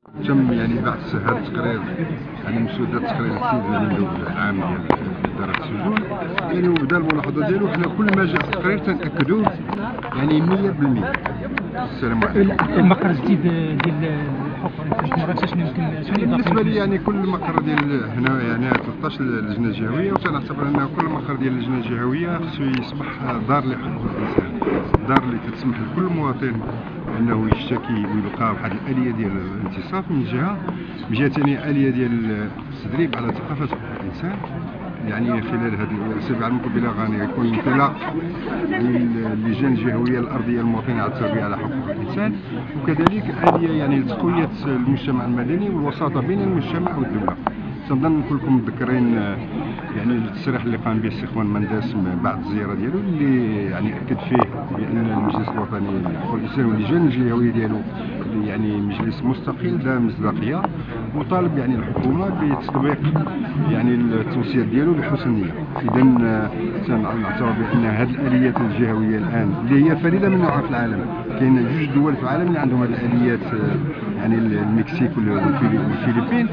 تم يعني بعث هذا التقرير يعني مسودة التقرير السيد المندوب العام ديال إدارة السجون يعني وبدا الملاحظة ديالو حنا كل ما جاء التقرير تنأكدوه يعني 100%. السلام عليكم. المقر الجديد ديال الحكم في مراكش شنو يمكن بالنسبة لي يعني كل مقر ديال هنا يعني 13 لجنة جهوية وتنعتبر أن كل مقر ديال اللجنة الجهوية خصو يصبح دار لحقوق الإنسان، دار اللي تسمح لكل مواطن انه يشتكي ويلقى واحد الاليه ديال الانتصاف من جهه ثانيه اليه ديال التدريب على ثقافه حقوق الانسان. يعني خلال هذه الاسابيع المقبله غيكون انطلاق للجان الجهويه الارضيه المواطنه على التربيه على حقوق الانسان، وكذلك اليه يعني لتقويه المجتمع المدني والوساطه بين المجتمع والدوله. تنظن كلكم متذكرين يعني التصريح اللي قام به السي خوان منداس بعد الزياره ديالو اللي يعني اكد فيه بان المجلس الوطني لحقوق الانسان واللجان الجهويه ديالو يعني مجلس مستقل ذا مصداقيه، وطالب يعني الحكومه بتطبيق يعني التوصيات ديالو بحسن نيه. اذا تنعتبر بان هذه الاليات الجهويه الان اللي هي فريده من نوعها في العالم، كاين جوج دول في العالم اللي عندهم هذه الاليات يعني المكسيك والفلبين،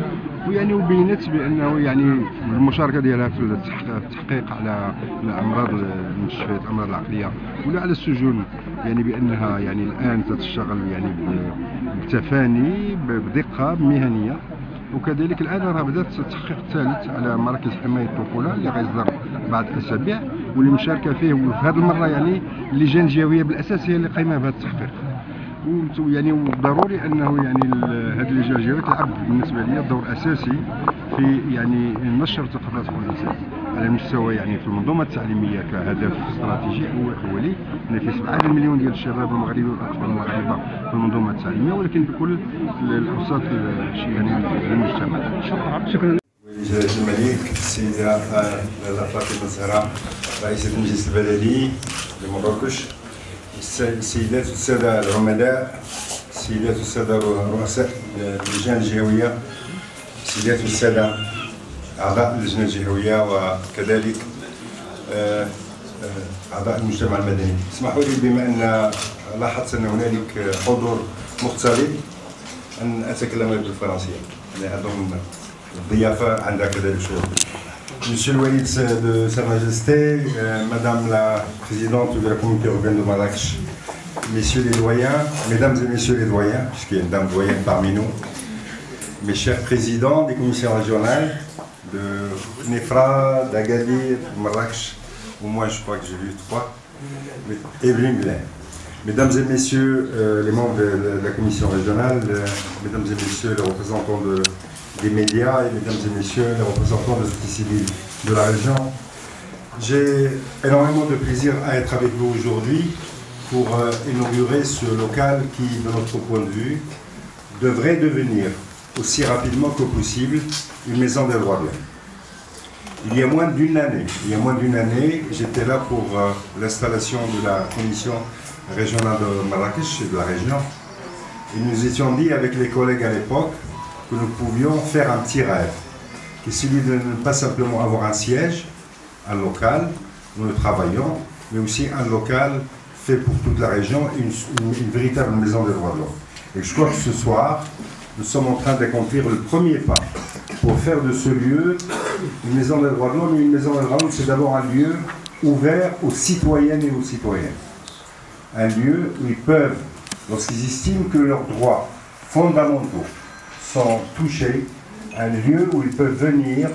ويعني وبينت بانه يعني المشاركه ديالها في التحقيق على امراض المستشفيات الامراض العقليه ولا على السجون، يعني بانها يعني الان تشتغل يعني بتفاني بدقه مهنيه. وكذلك الان راه بدات التحقيق الثالث على مراكز حمايه الطفوله اللي غيصدر بعد اسابيع، واللي مشاركه فيه وفي هذه المره يعني اللجان الجهويه بالاساس هي اللي قايمه بهذا التحقيق. يعني ضروري انه يعني هذه اللجان الجهويه تلعب بالنسبه لي دور اساسي في يعني نشر ثقافه حقوق الانسان على المستوى يعني في المنظومه التعليميه كهدف استراتيجي اولي في 7 مليون ديال الشباب المغربي والاطفال المغاربه في المنظومه التعليميه، ولكن في كل الاوساط يعني المجتمع. شكرا. جلالة الملك السيده فاطمه الزهراء رئيسه المجلس البلدي لمراكش، السيدات والسادة العملاء، السيدات والسادة رؤساء اللجان الجهوية، السيدات والسادة أعضاء اللجنة الجهوية، وكذلك أعضاء المجتمع المدني. اسمحوا لي بما أن لاحظت أن هنالك حضور مختلط أن أتكلم بالفرنسية، يعني أظن الضيافة عندها كذلك شروط. Monsieur le Walid de Sa Majesté, Madame la Présidente de la Communauté urbaine de Marrakech, Messieurs les doyens, Mesdames et Messieurs les doyens, puisqu'il y a une dame doyenne parmi nous, mes chers présidents des commissions régionales de Nefra, d'Agadir, de Marrakech, au moins je crois que j'ai vu 3, et Blimblin. Mesdames et Messieurs les membres de la commission régionale, Mesdames et Messieurs les représentants des médias et Mesdames et Messieurs les représentants de la société civile de la région. J'ai énormément de plaisir à être avec vous aujourd'hui pour inaugurer ce local qui, de notre point de vue, devrait devenir aussi rapidement que possible une maison des droits de l'homme. Il y a moins d'une année, j'étais là pour l'installation de la commission régionale de Marrakech et de la région. Et nous étions dit avec les collègues à l'époque que nous pouvions faire un petit rêve, qui est celui de ne pas simplement avoir un siège, un local, où nous travaillons, mais aussi un local fait pour toute la région, une véritable maison des droits de l'homme. Et je crois que ce soir, nous sommes en train d'accomplir le premier pas pour faire de ce lieu une maison des droits de l'homme. Une maison des droits de l'homme, c'est d'abord un lieu ouvert aux citoyennes et aux citoyens. Un lieu où ils peuvent, lorsqu'ils estiment que leurs droits fondamentaux sont touchés, un lieu où ils peuvent venir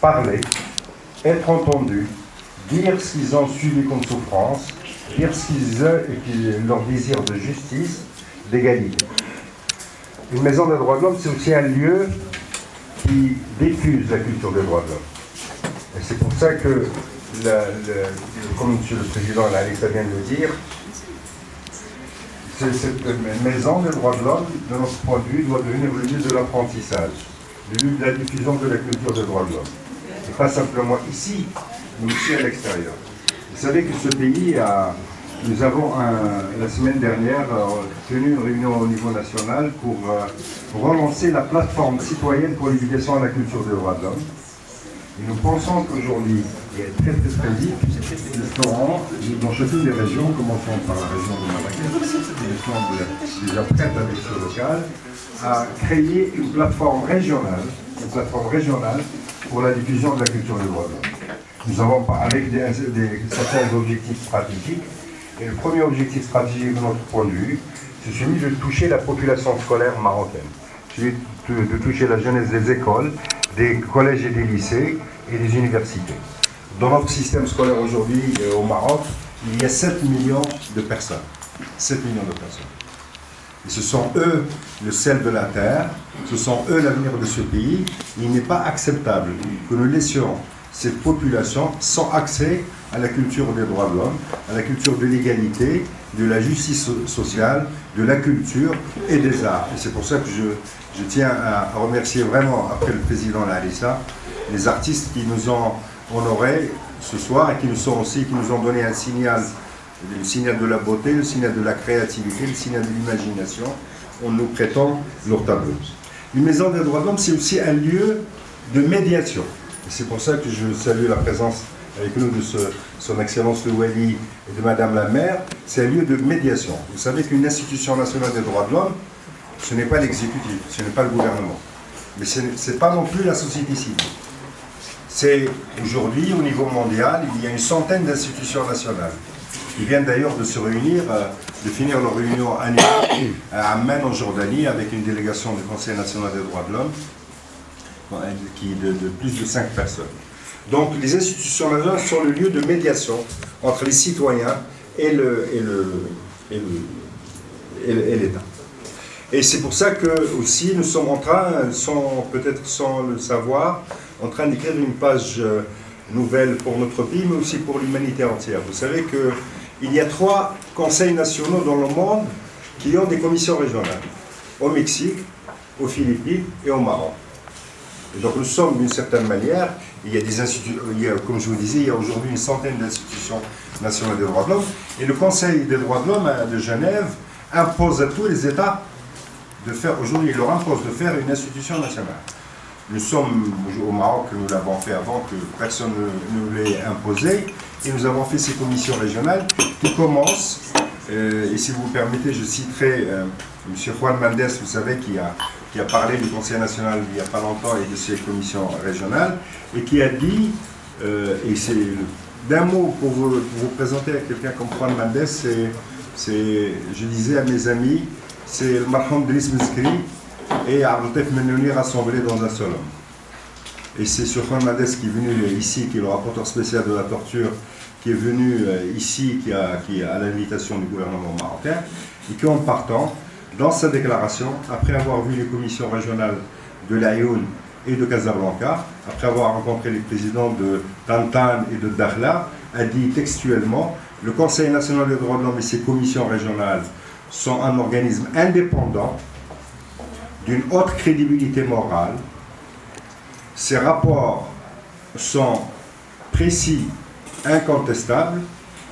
parler, être entendus, dire ce qu'ils ont subi comme souffrance, dire ce qu'ils ont et leur désir de justice, d'égalité. Une maison des droits de l'homme, c'est aussi un lieu qui diffuse la culture des droits de l'homme. Et c'est pour ça que, comme M. le Président Alexa vient de le dire, cette maison des droits de l'homme, de notre point de vue, doit devenir le lieu de l'apprentissage, le lieu de la diffusion de la culture des droits de l'homme. Et pas simplement ici, mais aussi à l'extérieur. Vous savez que ce pays nous avons la semaine dernière tenu une réunion au niveau national pour relancer la plateforme citoyenne pour l'éducation à la culture des droits de l'homme. Et nous pensons qu'aujourd'hui, et très vite, nous ferons dans chacune des régions, commençons par la région de Marrakech, qui nous semble déjà prête avec ce local, à créer une plateforme régionale pour la diffusion de la culture des droits de l'homme. Nous avons, avec certains objectifs stratégiques, et le premier objectif stratégique de notre point de vue, c'est celui de toucher la population scolaire marocaine, celui de toucher la jeunesse des écoles, des collèges et des lycées et des universités. Dans notre système scolaire aujourd'hui au Maroc, il y a 7 millions de personnes. 7 millions de personnes. Et ce sont eux le sel de la terre, ce sont eux l'avenir de ce pays. Il n'est pas acceptable que nous laissions cette population sans accès à la culture des droits de l'homme, à la culture de l'égalité, de la justice sociale, de la culture et des arts. Et c'est pour ça que je tiens à remercier vraiment, après le président Larissa, les artistes qui nous ont honorés ce soir et qui nous ont donné un signal, le signal de la beauté, le signal de la créativité, le signal de l'imagination, en nous prêtant leur tableau. Une maison des droits de l'homme, c'est aussi un lieu de médiation. Et c'est pour ça que je salue la présence avec nous de son Excellence le Wali et de Madame la maire. C'est un lieu de médiation. Vous savez qu'une institution nationale des droits de l'homme, ce n'est pas l'exécutif, ce n'est pas le gouvernement. Mais ce n'est pas non plus la société civile. C'est aujourd'hui, au niveau mondial, il y a une centaine d'institutions nationales. Ils viennent d'ailleurs de se réunir, de finir leur réunion annuelle à Amman en Jordanie avec une délégation du Conseil national des droits de l'homme qui est de plus de 5 personnes. Donc les institutions nationales sont le lieu de médiation entre les citoyens et l'État. Et c'est pour ça que aussi nous sommes en train, peut-être sans le savoir, en train d'écrire une page nouvelle pour notre pays, mais aussi pour l'humanité entière. Vous savez qu'il y a 3 conseils nationaux dans le monde qui ont des commissions régionales, au Mexique, aux Philippines et au Maroc. Et donc nous sommes d'une certaine manière, il y a des institutions, comme je vous disais, il y a aujourd'hui une centaine d'institutions nationales des droits de l'homme, et le Conseil des droits de l'homme de Genève impose à tous les États de faire, aujourd'hui il leur impose de faire une institution nationale. Nous sommes au Maroc, nous l'avons fait avant que personne ne nous l'ait imposé, et nous avons fait ces commissions régionales qui commencent, et si vous me permettez, je citerai M. Juan Mendes, vous savez, qui a parlé du Conseil national il n'y a pas longtemps et de ces commissions régionales, et qui a dit, et c'est d'un mot pour vous présenter à quelqu'un comme Juan Mendes, je disais à mes amis, c'est le Marham Driss Meskri et Abdeltef Mennouni rassemblés dans un seul homme. Et c'est sur Juan Mendes qui est venu ici, qui est le rapporteur spécial de la torture, qui est venu ici, qui est à l'invitation du gouvernement marocain, et qui en partant, dans sa déclaration, après avoir vu les commissions régionales de l'Aïoun et de Casablanca, après avoir rencontré les présidents de Tantan et de Dakhla, a dit textuellement « Le Conseil national des droits de l'homme et ses commissions régionales sont un organisme indépendant, d'une haute crédibilité morale. Ces rapports sont précis, incontestables,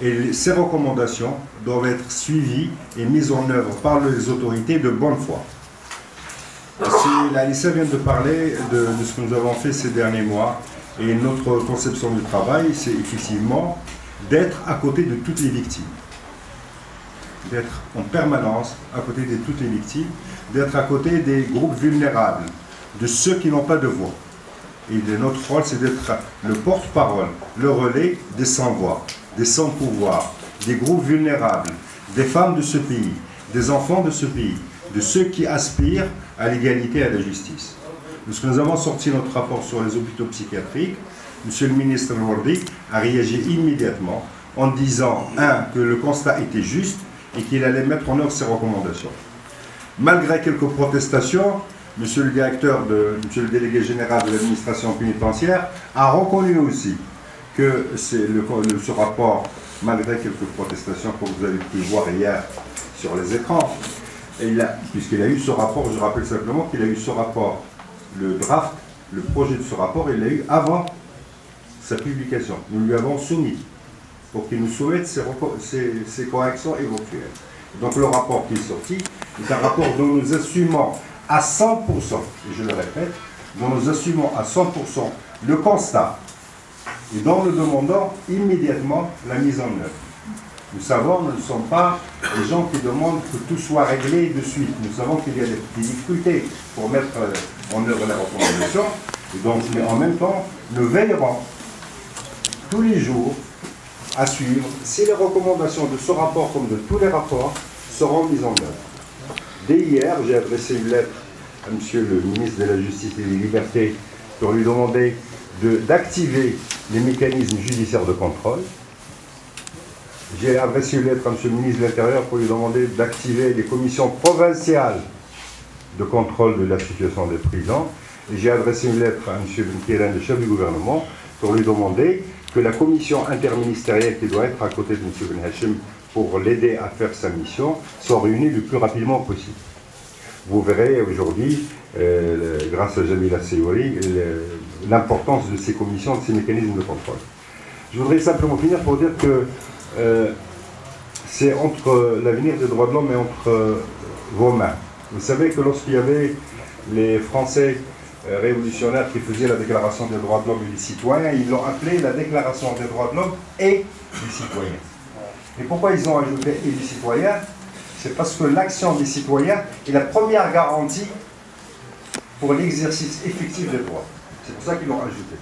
et ces recommandations doivent être suivies et mises en œuvre par les autorités de bonne foi. » Larissa vient de parler de ce que nous avons fait ces derniers mois, et notre conception du travail, c'est effectivement d'être à côté de toutes les victimes. D'être en permanence à côté de toutes les victimes, d'être à côté des groupes vulnérables, de ceux qui n'ont pas de voix. Et de notre rôle, c'est d'être le porte-parole, le relais des sans-voix, des sans-pouvoir, des groupes vulnérables, des femmes de ce pays, des enfants de ce pays, de ceux qui aspirent à l'égalité et à la justice. Lorsque nous avons sorti notre rapport sur les hôpitaux psychiatriques, M. le ministre Wardi a réagi immédiatement en disant, que le constat était juste et qu'il allait mettre en œuvre ses recommandations. Malgré quelques protestations, M. le délégué général de l'administration pénitentiaire a reconnu aussi que ce rapport, malgré quelques protestations que vous avez pu voir hier sur les écrans, puisqu'il a eu ce rapport, je rappelle simplement qu'il a eu ce rapport, le draft, le projet de ce rapport, il l'a eu avant sa publication. Nous lui avons soumis pour qu'il nous soumette ses corrections éventuelles. Donc le rapport qui est sorti est un rapport dont nous assumons à 100%, et je le répète, dont nous assumons à 100% le constat et dont nous demandons immédiatement la mise en œuvre. Nous savons, nous ne sommes pas les gens qui demandent que tout soit réglé de suite. Nous savons qu'il y a des difficultés pour mettre en œuvre les recommandations. Et donc, mais en même temps, nous veillerons tous les jours à suivre si les recommandations de ce rapport, comme de tous les rapports, seront mises en œuvre. Dès hier, j'ai adressé une lettre à Monsieur le ministre de la Justice et des Libertés pour lui demander d'activer les mécanismes judiciaires de contrôle. J'ai adressé une lettre à Monsieur le ministre de l'Intérieur pour lui demander d'activer les commissions provinciales de contrôle de la situation des prisons. Et j'ai adressé une lettre à Monsieur Ben le chef du gouvernement, pour lui demander que la commission interministérielle qui doit être à côté de M. Ben Hachem pour l'aider à faire sa mission soit réunie le plus rapidement possible. Vous verrez aujourd'hui, grâce à Jamila Seyouri, l'importance de ces commissions, de ces mécanismes de contrôle. Je voudrais simplement finir pour dire que c'est entre l'avenir des droits de l'homme et entre vos mains. Vous savez que lorsqu'il y avait les Français révolutionnaires qui faisaient la déclaration des droits de l'homme et des citoyens, ils l'ont appelée la déclaration des droits de l'homme et des citoyens. Et pourquoi ils ont ajouté et des citoyens? C'est parce que l'action des citoyens est la première garantie pour l'exercice effectif des droits. C'est pour ça qu'ils l'ont ajouté.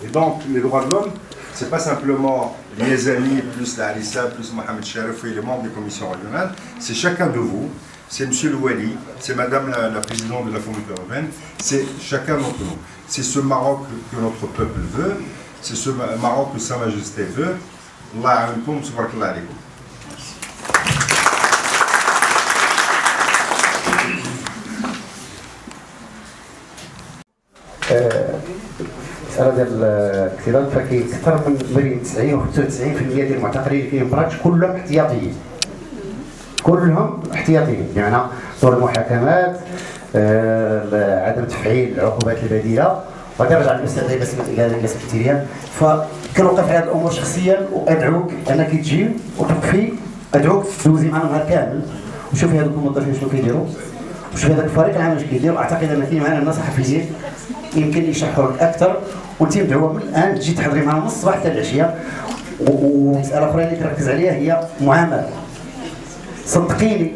Et donc, les droits de l'homme, ce n'est pas simplement les amis, plus la Alissa, plus Mohamed Sharif et les membres des commissions régionales, c'est chacun de vous, c'est M. Louali, c'est Madame la Présidente de la Communauté européenne, c'est chacun d'entre nous. C'est ce Maroc que notre peuple veut, c'est ce Maroc que Sa Majesté veut. Allah alaykoum, subhanakallah alaykoum. المسألة ديال الاكتظاظ فكاين أكثر من 90 و 95% ديال المعتقلين اللي فيهم مراكش كلهم احتياطيين. كلهم احتياطيين، بمعنى دور المحاكمات، عدم تفعيل العقوبات البديلة، وغادي نرجع للأستاذ اللي سمحتي ليا، فكنوقف على هذه الأمور شخصيا وأدعوك أنك تجي وتوقفي، أدعوك دوزي معنا نهار كامل وشوفي هذوك الموظفين شنو كيديروا، وشوفي هذاك الفريق العمل اش كيدير، واعتقد ان كاين معنا ناس صحفيين يمكن يشرحوا لك اكثر، وانت مدعوه من الان تجي تحضري معنا من الصباح حتى العشيه. ومساله اخرى اللي كنركز عليها هي معامله. صدقيني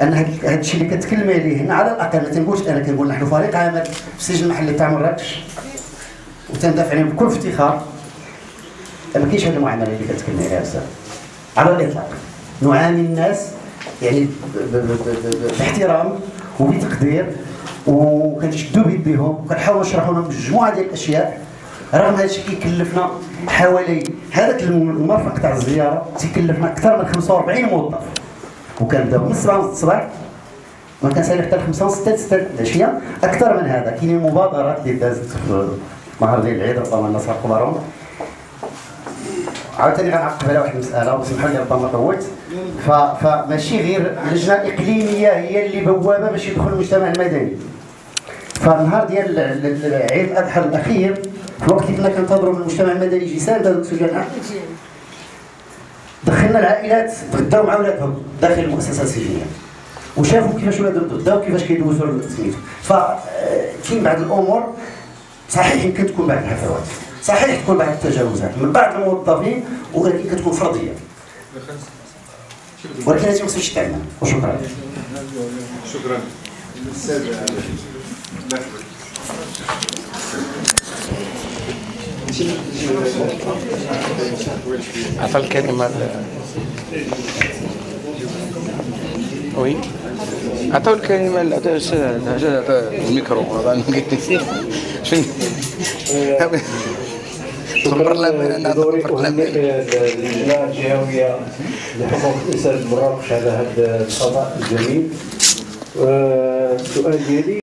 ان هذا الشيء اللي كتكلمي عليه هنا على الاقل ما تنقولش انا، كنقول نحن فريق عمل في السجن المحلي تاع مراكش وتندافع عليهم بكل افتخار. ما كاينش هذه المعامله اللي كتكلمي عليها استاذ على الاطلاق. نعامل الناس يعني باحترام وبتقدير، وكنشدوا بيديهم وكنحاولوا نشرحوا لهم مجموعه ديال الاشياء، رغم هذا الشيء كيكلفنا حوالي هذاك المرفق تاع الزياره تيكلفنا اكثر من 45 موظف، وكنبداو من 7 الصباح ما كنسالي حتى 5 6 العشيه. اكثر من هذا كاينين مبادرات اللي دازت في نهار ديال العيد، ربما الناس عقبوا راهم. عاوتاني غنعقب على واحد المساله وسمحوا لي ربما طولت، فماشي غير اللجنه الاقليميه هي اللي بوابه باش يدخل المجتمع المدني. فالنهار ديال عيد الاضحى الاخير، في الوقت اللي كنا كنتظروا من المجتمع المدني يجي ساند هذوك السجناء، دخلنا العائلات تغداو مع ولادهم داخل المؤسسات السجنيه وشافوا كيفاش ولادهم تغداو وكيفاش كيدوزوا سميتو. فكاين بعض الامور صحيح يمكن تكون بعض الهفوات، صحيح تكون بعض التجاوزات من بعض الموظفين، ولكن كتكون فرضيه، ولكن هذه ما خصهاش تعمل. وشكرا. شكرا. الاستاذ عطى الكلمة. وي عطاو الكلمة الميكرو. دوري أهنئ اللجنة الجهوية لحقوق الإنسان بمراكش على هذا القضاء الجميل. السؤال ديالي